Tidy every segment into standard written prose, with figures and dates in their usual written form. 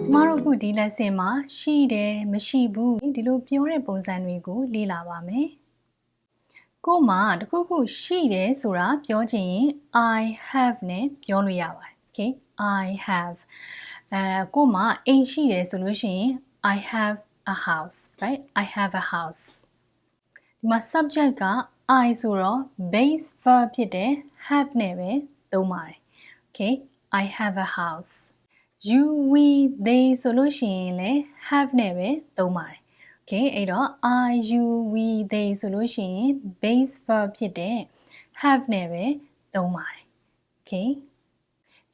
ကျမတို့ခုဒီ lesson မှာရှိတယ်မရှိဘူးဒီလိုပြောတဲ့ပုံစံတွေကိုလေ့လာပါမယ်။ကို့မှာတခုခုရှိတယ်ဆိုတာပြောချင်ရင် I have နဲ့ပြောလို့ရပါတယ်။ Okay I have ကို့မှာအိမ်ရှိတယ်ဆိုလို့ရှိရင် I have a house right I have a house ဒီမှာ subject က I ဆိုတော့ base verb ဖြစ်တဲ့ have နဲ့ပဲသုံးပါတယ်။ Okay I have a house you we they ဆိုလို့ရှိရင်လည်း have နဲ့ပဲသုံးပါတယ်။ Okay အဲ့တော့ I you we they ဆိုလို့ရှိရင် base verb ဖြစ်တဲ့ have နဲ့ပဲသုံးပါတယ်။ Okay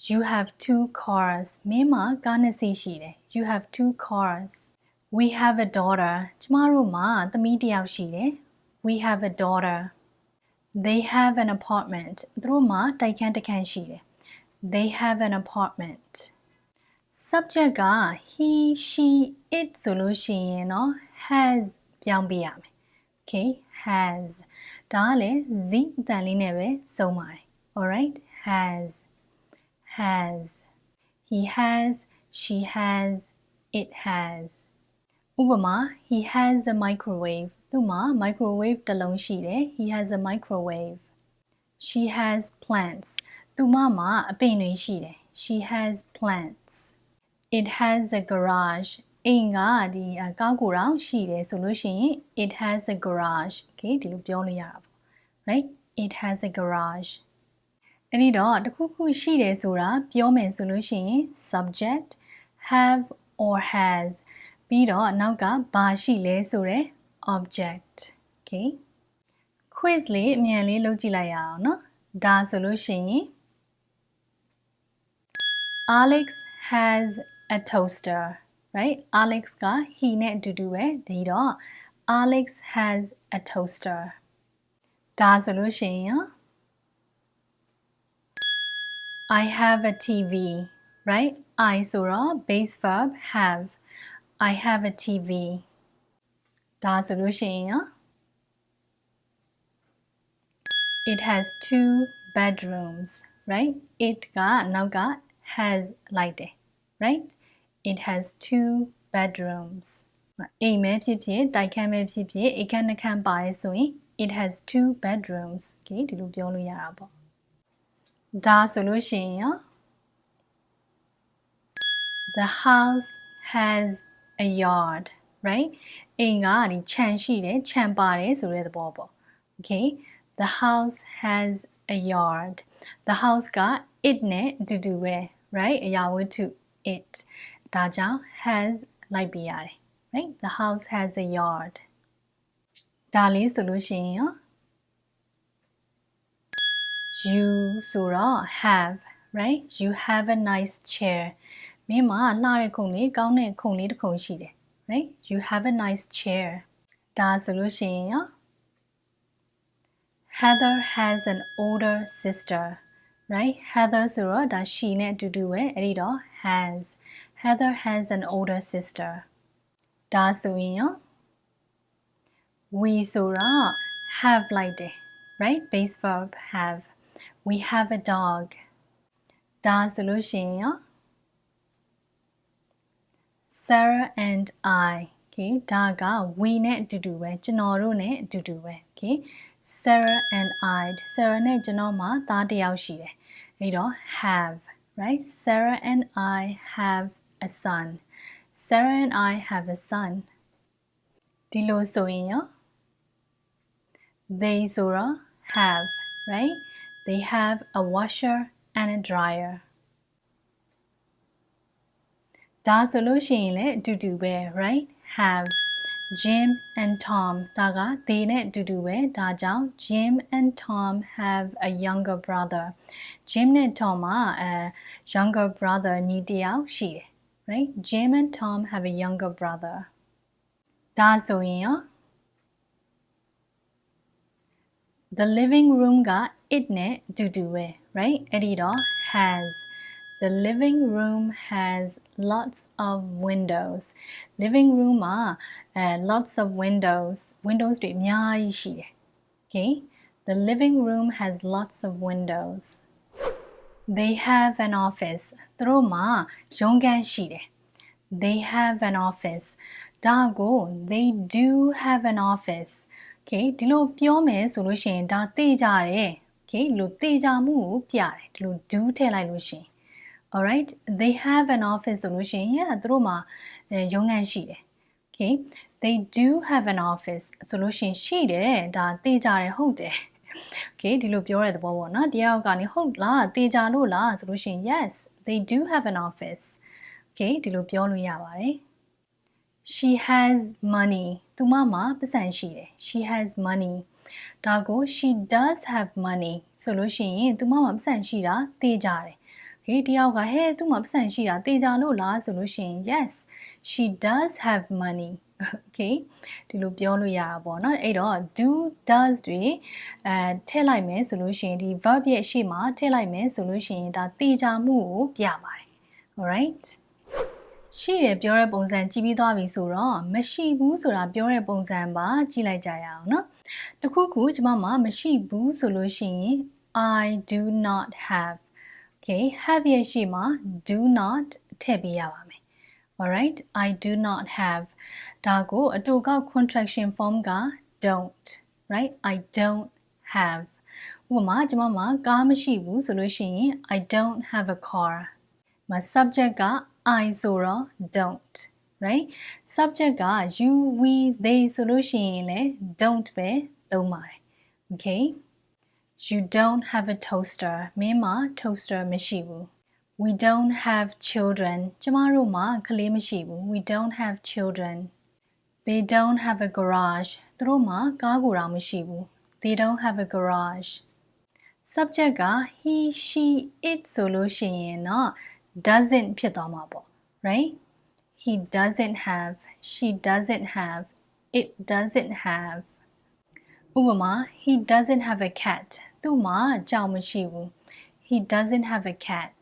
you have two cars မင်းမှာကားနှစ်စီးရှိတယ်။ You have two cars we have a daughter ကျမတို့မှာသမီးတစ်ယောက်ရှိတယ်။ We have a daughter they have an apartment သူတို့မှာတိုက်ခန်းတစ်ခန်းရှိတယ်။ They have an apartment subject က he she it ဆိုလို့ရှိရင်တော့ has ပြောင်းပေးရမယ်။ Okay has ဒါကလည်း z အတန်လေးနဲ့ပဲဆုံးပါတယ်။ Alright has he has she has it has ဥပမာ he has a microwave သူ့မှာ microwave တစ်လုံးရှိတယ်။ He has a microwave she has plants သူမမှာအပင်တွေရှိတယ်။ She has plants it has a garage အိမ်ကဒီကားကိုယ်တော်ရှိတယ်ဆိုလို့ရှိရင် it has a garage okay ဒီလိုပြောလို့ရတာပေါ့ right it has a garage အဲ့ဒီတော့တခုခုရှိတယ်ဆိုတာပြောမယ်ဆိုလို့ရှိရင် subject have or has ပြီးတော့နောက်ကဘာရှိလဲဆိုတဲ့ object okay quiz လေးအမြန်လေးလုပ်ကြည့်လိုက်ရအောင်နော်ဒါဆိုလို့ရှိရင် Alex has a toaster right Alex က he နဲ့အတူတူပဲဒီတော့ Alex has a toaster ဒါဆိုလို့ရှိရင် I have a TV right I ဆိုတော့ base verb have I have a TV ဒါဆိုလို့ရှိရင် It has two bedrooms right it ကနောက်က has လိုက်တယ် right it has two bedrooms အိမ်ပဲဖြစ်ဖြစ်တိုက်ခန်းပဲဖြစ်ဖြစ်အိမ်ခန်းနှစ်ခန်းပါတယ်ဆိုရင် it has two bedrooms okay ဒီလိုပြောလို့ရတာပေါ့ဒါဆိုလို့ရှိရင် The house has a yard right အိမ်ကဒီခြံရှိတယ်ခြံပါတယ်ဆိုတဲ့သဘောပေါ့ okay the house has a yard the house က it နဲ့အတူတူပဲ right အရာဝတ္ထု it ဒါကြောင့် has လိုက်ပြရတယ် right the house has a yard ဒါလေးဆိုလို့ရှိရင် you ဆိုတော့ have right you have a nice chair မင်းမှာလှတဲ့ခုံလေးကောင်းတဲ့ခုံလေးတစ်ခုံရှိတယ် right you have a nice chair ဒါဆိုလို့ရှိရင် Heather has an older sister right Heather ဆိုတော့ဒါ she နဲ့အတူတူပဲအဲ့ဒီတော့ has Heather has an older sister ဒါဆိုရင် we ဆိုတော့ have လိုက်တယ် right base verb have we have a dog ဒါဆိုလို့ရှိရင် Sarah and I okay ဒါက we နဲ့အတူတူပဲကျွန်တော်တို့နဲ့အတူတူပဲ okay Sarah and I Sarah နဲ့ကျွန်တော်မှာသားတစ်ယောက်ရှိတယ်အဲ့တော့ have right Sarah and I have a son Sarah and I have a son ဒီလိုဆိုရင်ရော they ဆိုတော့ have right they have a washer and a dryer ဒါဆိုလို့ရှိရင်လည်းအတူတူပဲ right have Jim and Tom ဒါက they နဲ့အတူတူပဲဒါကြောင့် Jim and Tom have a younger brother Jim နဲ့ Tom မှာyounger brother ညီတစ်ယောက်ရှိတယ် right Jim and Tom have a younger brother ဒါဆိုရင်ရော The living room က it နဲ့အတူတူပဲ right အဲ့ဒီတော့ has The living room has lots of windows. Living room မှာlots of windows တွေအများကြီးရှိတယ် Okay The living room has lots of windows. They have an office. သူတို့မှာရုံးခန်းရှိတယ် they have an office ဒါကို they do have an office okay ဒီလိုပြောမယ်ဆိုလို့ရှိရင်ဒါသိကြတယ် okay ဒီလိုသိကြမှုကိုပြတယ်ဒီလို do ထည့်လိုက်လို့ရှိရင် alright they have an office ဆိုလို့ရှိရင်သူတို့မှာရုံးခန်းရှိတယ် okay they do have an office ဆိုလို့ရှိရင်ရှိတယ်ဒါသိကြတယ်ဟုတ်တယ် okay ဒီလိုပြောတဲ့သဘောပေါ့နော်တရားကနေဟုတ်လားသိကြလို့လားဆိုလို့ရှိရင် yes they do have an office okay ဒီလိုပြောလို့ရပါတယ် she has money သူမမှာပတ်စံရှိတယ် she has money ဒါကို she does have money ဆိုလို့ရှိရင်သူမမှာပတ်စံရှိတာသိကြတယ် okay တယောက်ကဟဲ့သူ့မှာပတ်စံရှိတာသိကြလို့လားဆိုလို့ရှိရင် yes she does have money okay ဒီလိုပြောလို့ရတာပေါ့နော်အဲ့တော့ do does တွေထည့်လိုက်မယ်ဆိုလို့ရှိရင်ဒီ verb ရဲ့ရှေ့မှာထည့်လိုက်မယ်ဆိုလို့ရှိရင်ဒါသိကြမှုကိုပြပါတယ် alright ရှိတယ်ပြောတဲ့ပုံစံကြည့်ပြီးသွားပြီဆိုတော့မရှိဘူးဆိုတာပြောတဲ့ပုံစံပါကြည့်လိုက်ကြရအောင်နော်တခုခုကျွန်မမှာမရှိဘူးဆိုလို့ရှိရင် I do not have okay have ရဲ့ရှေ့မှာ do not ထည့်ပေးရပါမယ် alright I do not have ဒါကိုအတူကောက် contraction form က don't right I don't have ဥပမာကျွန်မမှာကားမရှိဘူးဆိုလို့ရှိရင် I don't have a car မ subject က I ဆိုတော့ don't right subject က you we they ဆိုလို့ရှိရင်လည်း don't ပဲသုံးပါတယ် okay you don't have a toaster မင်းမှာ toaster မရှိဘူး we don't have children ကျမတို့မှာကလေးမရှိဘူး we don't have children they don't have a garage သူတို့မှာကားကိုယ်တော်မရှိဘူး they don't have a garage subject က he she it ဆိုလို့ရှိရင်တော့ doesn't ဖြစ်သွားမှာပေါ့ right he doesn't have she doesn't have it doesn't have ဥပမာ he doesn't have a cat သူ့မှာကြောင်မရှိဘူး he doesn't have a cat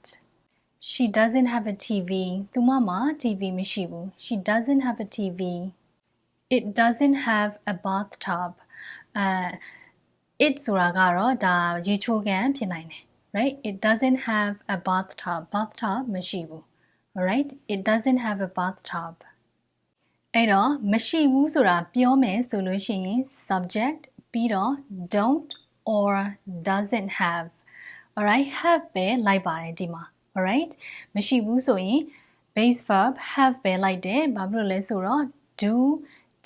she doesn't have a TV သူမမှာ TV မရှိဘူး she doesn't have a TV it doesn't have a bathtub it ဆိုတာကတော့ဒါရေချိုးကန်ဖြစ်နိုင်တယ် right it doesn't have a bathtub မရှိဘူး alright it doesn't have a bathtub အဲ့တော့မရှိဘူးဆိုတာပြောမယ်ဆိုလို့ရှိရင် subject ပြီးတော့ don't or doesn't have alright have ပဲလိုက်ပါတယ်ဒီမှာ alright မရှိဘူးဆိုရင် base verb have ပဲလိုက်တယ်ဘာဖြစ်လို့လဲဆိုတော့ do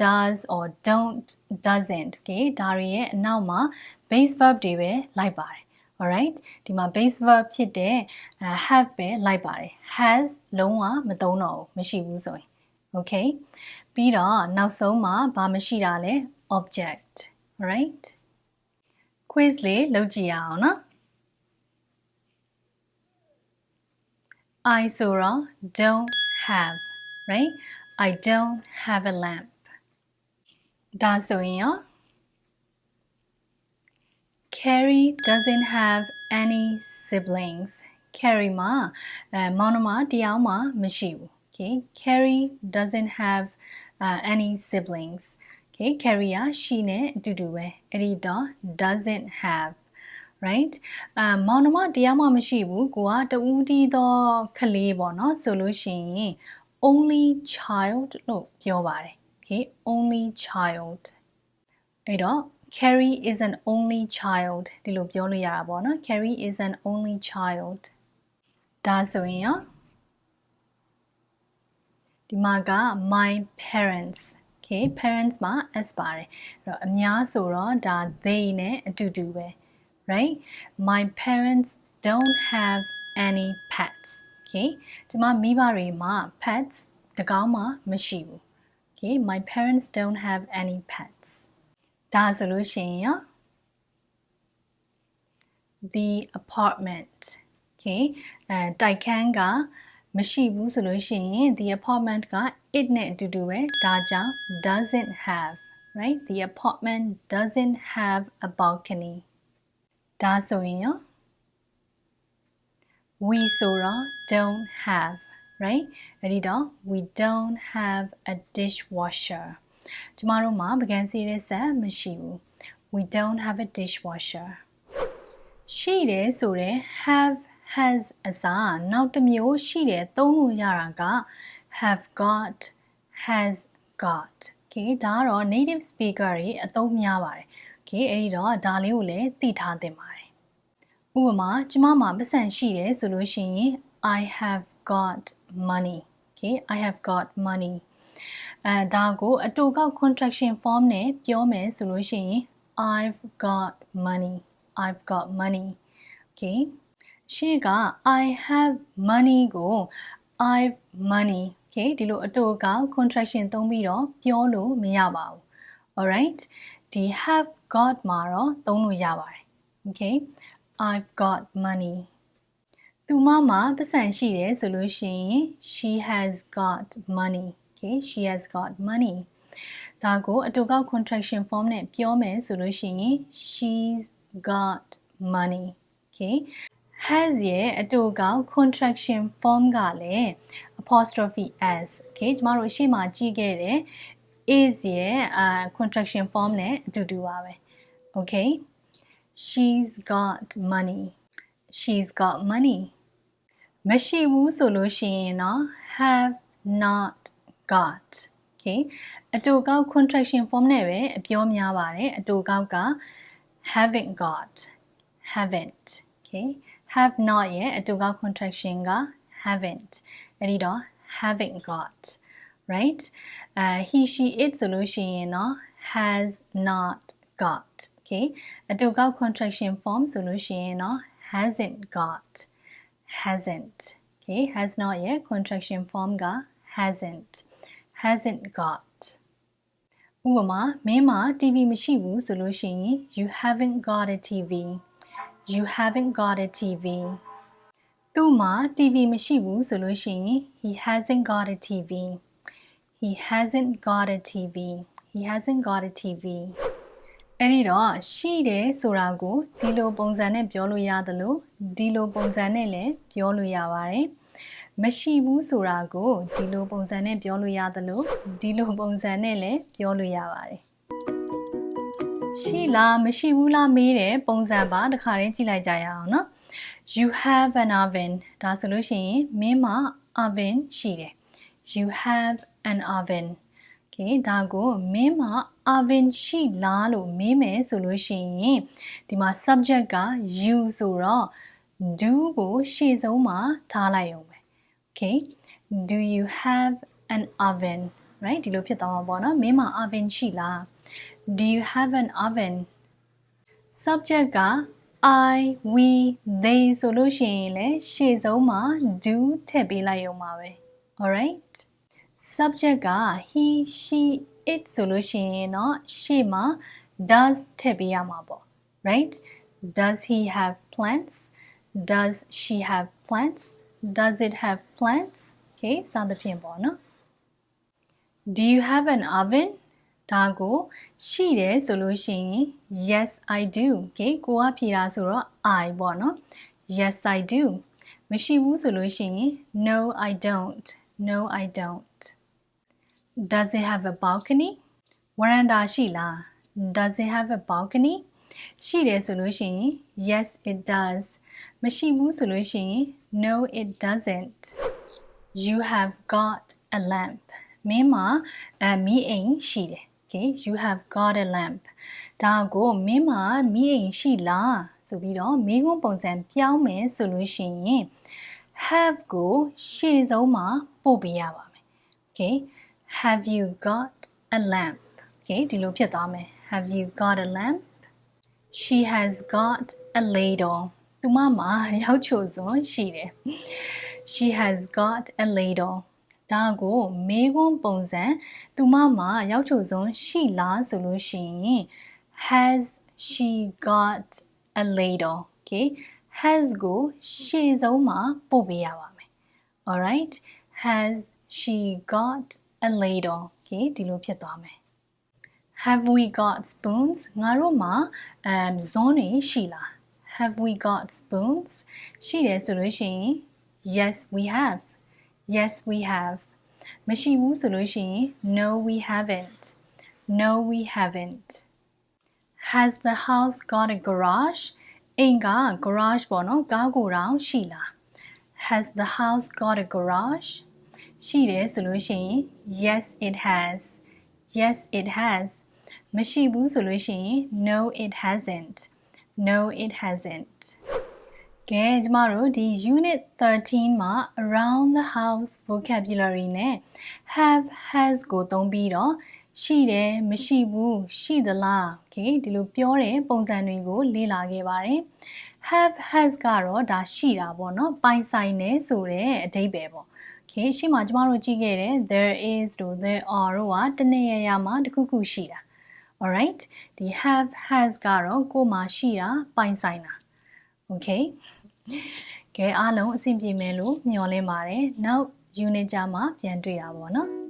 does or don't doesn't okay ဒါတွေရဲ့အနောက်မှာ base verb တွေပဲလိုက်ပါတယ် alright ဒီမှာ base verb ဖြစ်တဲ့ have ပဲလိုက်ပါတယ် has လုံးဝမသုံးတော့ဘူးမရှိဘူးဆိုရင် okay ပြီးတော့နောက်ဆုံးမှာဘာမရှိတာလဲ object alright quiz လေးလုပ်ကြည့်ရအောင်နော် I ဆိုတော့ don't have right I don't have a lamp ဒါဆိုရင်ရော Carrie doesn't have any siblings Carrie မှာမောင်နှမတယောက်မှမရှိဘူး okay Carrie doesn't have any siblings okay Carrie က she နဲ့အတူတူပဲအဲ့ဒီတော့ doesn't have right မောင်နှမတယောက်မှမရှိဘူးကိုကတူးတီးသောကလေးပေါ့နော်ဆိုလို့ရှိရင် only child လို့ပြောပါတယ် okay only child အဲ့တော့ Carrie is an only child ဒီလိုပြောလို့ရတာပေါ့နော် Carrie is an only child ဒါဆိုရင်ရောဒီမှာက my parents okay parents မှာ s ပါတယ်အဲ့တော့အများဆိုတော့ဒါ they နဲ့အတူတူပဲ right my parents don't have any pets okay ဒီမှာမိဘတွေမှာ pets တကောင်မှမရှိဘူး okay my parents don't have any pets ဒါဆိုလို့ရှိရင်ရော the apartment okay တိုက်ခန်းကမရှိဘူးဆိုလို့ရှိရင် the apartment က it နဲ့အတူတူပဲဒါကြောင့် doesn't have right the apartment doesn't have a balcony ဒါဆိုရင်ရော we ဆိုတော့ don't have right အဲ့ဒီတော့ we don't have a dishwasher ကျမတို့မှာပကံစီတဲ့ဆက်မရှိဘူး we don't have a dishwasher ရှိတယ်ဆိုတဲ့ have has အစားနောက်တစ်မျိုးရှိတယ်သုံးလို့ရတာက have got has got okay ဒါကတော့ native speaker တွေအသုံးများပါတယ် okay အဲ့ဒီတော့ဒါလေးကိုလည်းသိထားသင့်ပါတယ်ဥပမာကျမမှာပတ်စံရှိတယ်ဆိုလို့ရှိရင် I have got money okay I have got money ဒါကိုအတူကောက် contraction form နဲ့ပြောမယ်ဆိုလို့ရှိရင် I've got money okay ရှေ့က I have money ကို I've money okay ဒီလိုအတူကောက် contraction သုံးပြီးတော့ပြောလို့မရပါဘူး alright ဒီ have got မှာတော့သုံးလို့ရပါတယ် okay I've got money သူမမှာပတ်စံရှိတယ်ဆိုလို့ရှိရင် she has got money okay she has got money ဒါကိုအတူကောက် contraction form နဲ့ပြောမယ်ဆိုလို့ရှိရင် she's got money okay has ရဲ့အတူကောက် contraction form ကလည်း apostrophe s okay ကျမတို့ရှေ့မှာကြည့်ခဲ့တဲ့ is ရဲ့ contraction form နဲ့အတူတူပါပဲ okay she's got money မရှိဘူးဆိုလို့ရှိရင်တော့ have not got okay အတူကောက် contraction form နဲ့ပဲအပြောများပါတယ်အတူကောက်က haven't okay have not ရဲ့အတူကောက် contraction က haven't အဲ့ဒီတော့ haven't got right he she it ဆိုလို့ရှိရင်တော့ has not got okay အတူကောက် contraction form ဆိုလို့ရှိရင်တော့ hasn't okay has not ရဲ့ contraction form က hasn't got ဥပမာမင်းမှာ TV မရှိဘူးဆိုလို့ရှိရင် you haven't got a TV သူ့မှာ TV မရှိဘူးဆိုလို့ရှိရင် he hasn't got a TV အဲ့ဒီတော့ရှိတယ်ဆိုတာကိုဒီလိုပုံစံနဲ့ပြောလို့ရသလိုဒီလိုပုံစံနဲ့လည်းပြောလို့ရပါတယ်မရှိဘူးဆိုတာကိုဒီလိုပုံစံနဲ့ပြောလို့ရသလိုဒီလိုပုံစံနဲ့လည်းပြောလို့ရပါတယ်ရှိလားမရှိဘူးလားမေးတဲ့ပုံစံပါတစ်ခါတည်းကြည့်လိုက်ကြရအောင်နော် you have an oven ဒါဆိုလို့ရှိရင်မင်းမှာ oven ရှိတယ် you have an oven okay ဒါကိုမင်းမှာ oven ရှိလားလို့မေးမယ်ဆိုလို့ရှိရင်ဒီမှာ subject က you ဆိုတော့ do ကိုရှေ့ဆုံးမှာထားလိုက်အောင်ပဲ okay do you have an oven right ဒီလိုဖြစ်သွားမှာပေါ့နော်မင်းမှာ oven ရှိလား do you have an oven subject က I we they ဆိုလို့ရှိရင်လည်းရှေ့ဆုံးမှာ do ထည့်ပေးလိုက်အောင်ပါပဲ alright subject က he she it ဆိုလို့ရှိရင်တော့ရှေ့မှာ does ထည့်ပေးရမှာပေါ့ right does he have plants does she have plants does it have plants okay စသဖြင့်ပေါ့နော် do you have an oven ဒါကိုရှိတယ်ဆိုလို့ရှိရင် yes I do okay ကိုကဖြေတာဆိုတော့ I ပေါ့နော် yes I do မရှိဘူးဆိုလို့ရှိရင် no I don't does it have a balcony ဝရန်တာရှိလား does it have a balcony ရှိတယ်ဆိုလို့ရှိရင် yes it does မရှိဘူးဆိုလို့ရှိရင် no it doesn't you have got a lamp မင်းမှာမီးအိမ်ရှိတယ် okay you have got a lamp ဒါကိုမင်းမှာမီးအိမ်ရှိလားဆိုပြီးတော့မေးခွန်းပုံစံပြောင်းမယ်ဆိုလို့ရှိရင် have ကိုရှေ့ဆုံးမှာပို့ပေးရပါမယ် okay have you got a lamp okay ဒီလိုဖြစ်သွားမယ် have you got a lamp she has got a ladle သူမမှာရောက်ချိုစွန်းရှိတယ် she has got a ladle ဒါကိုမေးခွန်းပုံစံသူမမှာရောက်ချိုစွန်းရှိလားဆိုလို့ရှိရင် has she got a ladle okay has ကိုရှေ့ဆုံးမှာပို့ပေးရပါမယ် alright has she got a ladle okay ဒီလိုဖြစ်သွားမယ် have we got spoons ငါတို့မှာဇွန်းတွေရှိလား have we got spoons ရှိတယ်ဆိုလို့ရှိရင် yes we have မရှိဘူးဆိုလို့ရှိရင် no we haven't has the house got a garage အိမ်က garage ပေါ့နော်ကားကိုယ်တောင်ရှိလား has the house got a garage ရှိတယ်ဆိုလို့ရှိရင် yes it has yes it has မရှိဘူးဆိုလို့ရှိရင် no it hasn't no it hasn't ကဲကျမတို့ဒီ unit 13မှာ around the house vocabulary နဲ့ have has ကိုသုံးပြီးတော့ရှိတယ်မရှိဘူးရှိသလား okay ဒီလိုပြောတဲ့ပုံစံတွေကိုလေ့လာခဲ့ပါတယ် have has ကတော့ဒါရှိတာပေါ့နော်ပိုင်ဆိုင်နေဆိုတဲ့အဓိပ္ပာယ်ပေါ့ okay ရှေ့မှာကျမတို့ကြည့်ခဲ့တယ် there is တို့ there are တို့ကတနေ့ရမှာတစ်ခုခုရှိတာ alright ဒီ have has ကတော့ကိုယ်မှာရှိတာပိုင်ဆိုင်တာ okay ကဲအားလုံးအဆင်ပြေမယ်လို့မျှော်လင့်ပါတယ်နောက် unit ကြမှာပြန်တွေ့တာပေါ့နော်